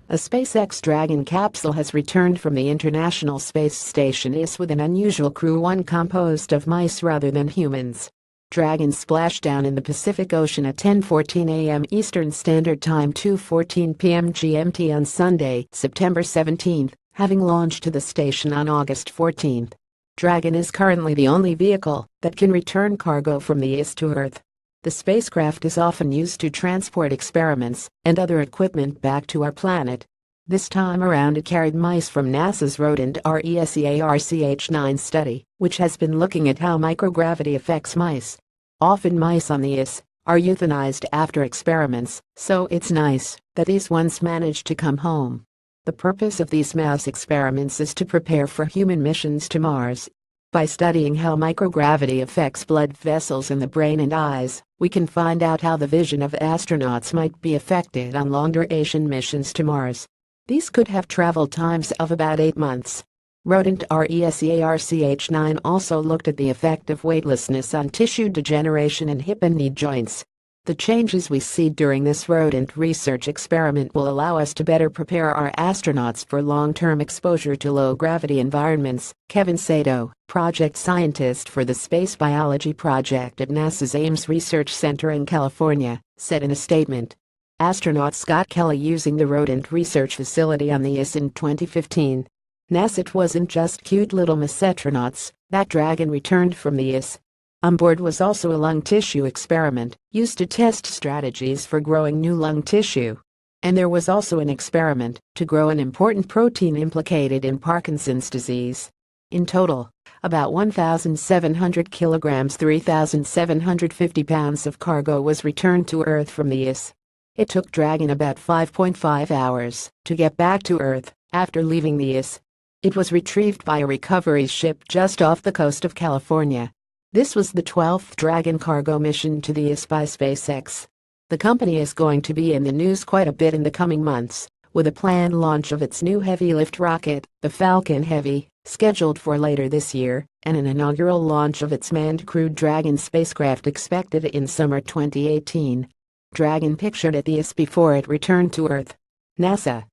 A SpaceX Dragon capsule has returned from the International Space Station ISS with an unusual crew, one composed of mice rather than humans. Dragon splashed down in the Pacific Ocean at 10:14 a.m. Eastern Standard Time, 2:14 p.m. GMT on Sunday, September 17, having launched to the station on August 14. Dragon is currently the only vehicle that can return cargo from the ISS to Earth. The spacecraft is often used to transport experiments and other equipment back to our planet. This time around it carried mice from NASA's rodent RESEARCH-9 study, which has been looking at how microgravity affects mice. Often mice on the ISS are euthanized after experiments, so it's nice that these ones managed to come home. The purpose of these mouse experiments is to prepare for human missions to Mars. By studying how microgravity affects blood vessels in the brain and eyes, we can find out how the vision of astronauts might be affected on long-duration missions to Mars. These could have travel times of about 8 months. Rodent RESEARCH-9 also looked at the effect of weightlessness on tissue degeneration in hip and knee joints. The changes we see during this rodent research experiment will allow us to better prepare our astronauts for long-term exposure to low-gravity environments, Kevin Sato, project scientist for the Space Biology Project at NASA's Ames Research Center in California, said in a statement. Astronaut Scott Kelly using the rodent research facility on the ISS in 2015. NASA, it wasn't just cute little mousetronauts that Dragon returned from the ISS. On board was also a lung tissue experiment used to test strategies for growing new lung tissue. And there was also an experiment to grow an important protein implicated in Parkinson's disease. In total, about 1,700 kilograms, 3,750 pounds of cargo was returned to Earth from the ISS. It took Dragon about 5.5 hours to get back to Earth after leaving the ISS. It was retrieved by a recovery ship just off the coast of California. This was the 12th Dragon cargo mission to the ISS by SpaceX. The company is going to be in the news quite a bit in the coming months, with a planned launch of its new heavy-lift rocket, the Falcon Heavy, scheduled for later this year, and an inaugural launch of its manned Crew Dragon spacecraft expected in summer 2018. Dragon pictured at the ISS before it returned to Earth. NASA.